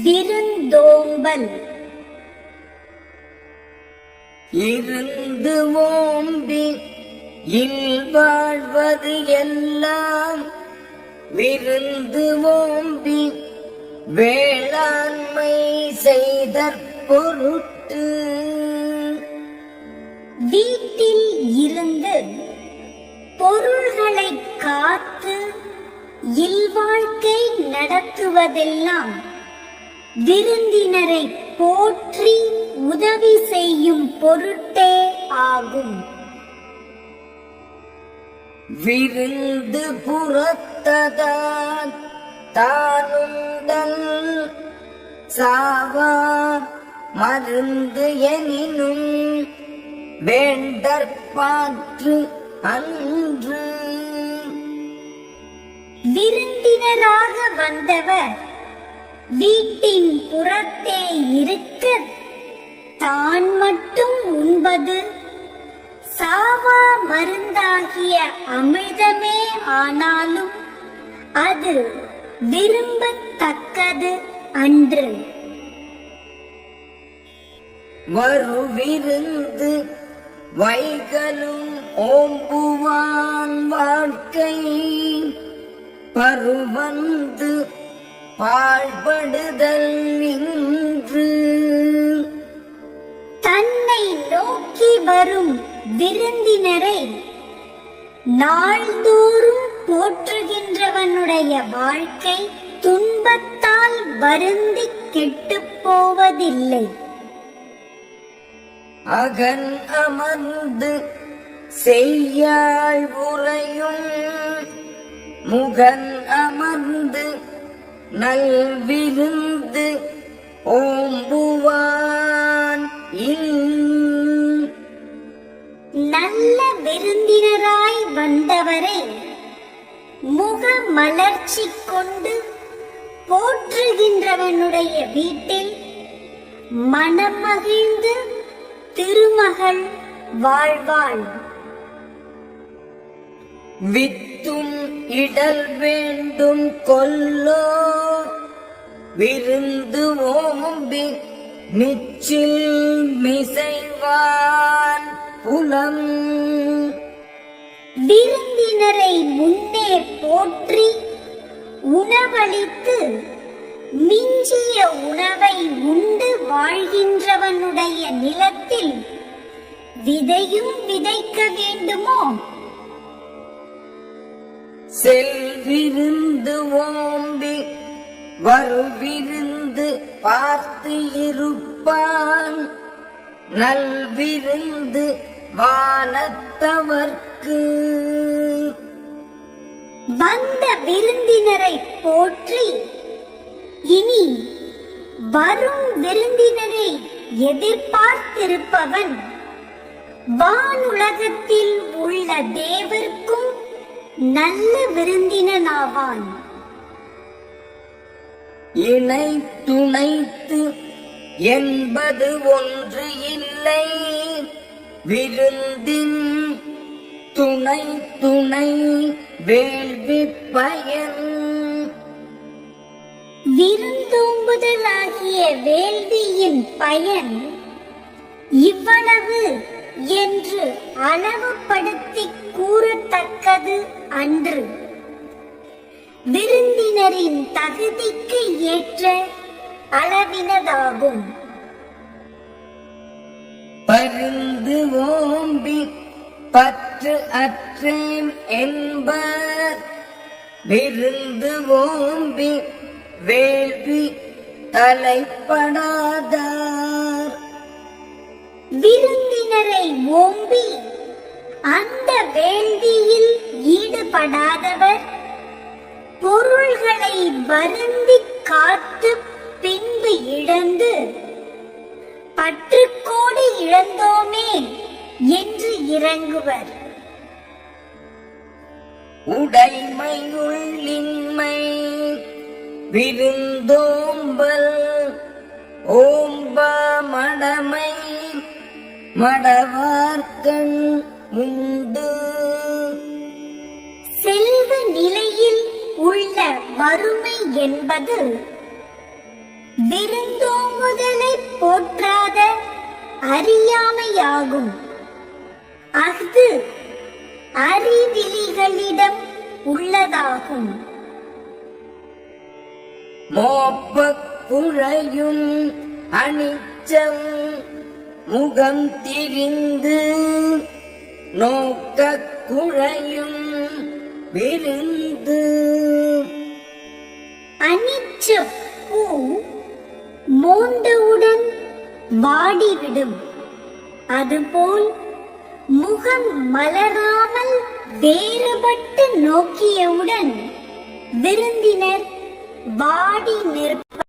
விருந்தோம்பல். இருந்து ஓம்பி இல்வாழ்வது எல்லாம் விருந்து ஓம்பி வேளாண்மை செய்தற் பொருட்டு. வீட்டில் இருந்து பொருள்களை காத்து இல்வாழ்க்கை நடத்துவதெல்லாம் விருந்தினரை போற்றி உதவி செய்யும் பொருட்டே ஆகும். விருந்து புறத்ததான் தானுந்தல் சாவா மருந்து எனினும் வேண்டற்பாற்று அன்று. விருந்தினராக வந்தவர் வீட்டின் புறத்தே இருக்க தான் மட்டும் உண்பது சாவா மருந்தாகிய அமிர்தமே ஆனாலும் அது விரும்பத்தக்கது அன்று. வருவிருந்து வைகலும் ஓம்புவான் வாழ்க்கை பருவந்து பாழ்படுதல் நின்று. தன்னை நோக்கி வரும் விருந்தினரை நாள்தோறும் போற்றுகின்றவனுடைய வாழ்க்கை துன்பத்தால் வருந்தி கெட்டுப் போவதில்லை. அகன் அமர்ந்து செய்யாள் உறையும் முகன் அமர்ந்து நல்விருந்து ஓம்புவான். நல்ல விருந்தினராய் வந்தவரை முக மலர்ச்சி கொண்டு போற்றுகின்றவனுடைய வீட்டில் மனம் மகிழ்ந்து திருமகள் வாழ்வாள். வித்தும் இடல் வேண்டும் கொல்லோ விருந்து ஓம்பி நிச்சில் மிசைவான் புலம். விருந்தினரை முன்னே போற்றி உணவளித்து மிஞ்சிய உணவை உண்டு வாழ்கின்றவனுடைய நிலத்தில் விதையும் விதைக்க வேண்டுமோ? செல்விருந்து ஓம்பி வருவிருந்து பார்த்து இருப்பான் நல்விருந்து வானத்தவர்க்கு. வந்த விருந்தினரை போற்றி இனி வரும் விருந்தினரை எதிர்பார்த்திருப்பவன் வானுலகத்தில் உள்ள தேவர்க்கும் நல்ல விருந்தினனாவான். இணை துணைத்து என்பது ஒன்று இல்லை விருந்தின் துணை துணை வேள்வி பயன். விருந்தோம்புதலாகிய வேள்வியின் பயன் இவ்வளவு என்று அளவுபடுத்தி கூறத்தக்கது அன்று. விருந்தினரின் தகுதிக்கு ஏற்ற அளவினதாகும். பருந்து ஓம்பி பற்று அற்றேன் என்பர் விருந்து ஓம்பி வேள்வி தலைப்படாதார். விருந்தினரை ஓம்பி அந்த வேள்வியில் ஈடுபடாதவர் பொருள்களை வருந்தி காத்து பின்பு இழந்து பற்றுக்கோடு இழந்தோமே என்று இறங்குவர். உடைமையுள்ளின்மை விருந்தோம்பல் ஓம்பா மடமை மடவார்கண் உண்டு. செல்வ நிலையில் உள்ள வறுமை என்பது விருந்தோம்புதலை போற்றாத அறியாமையாகும். அஃது அறிவிலிகளிடம் உள்ளதாகும். மோப்பக் குழையும் அனிச்சம் முகம் திரிந்து நோக்கக் குழையும் விருந்து. அனிச்ச பூ மோந்தவுடன் வாடிவிடும். அதுபோல் முகம் மலராமல் வேறுபட்டு நோக்கியவுடன் விருந்தினர் வாடி நிற்ப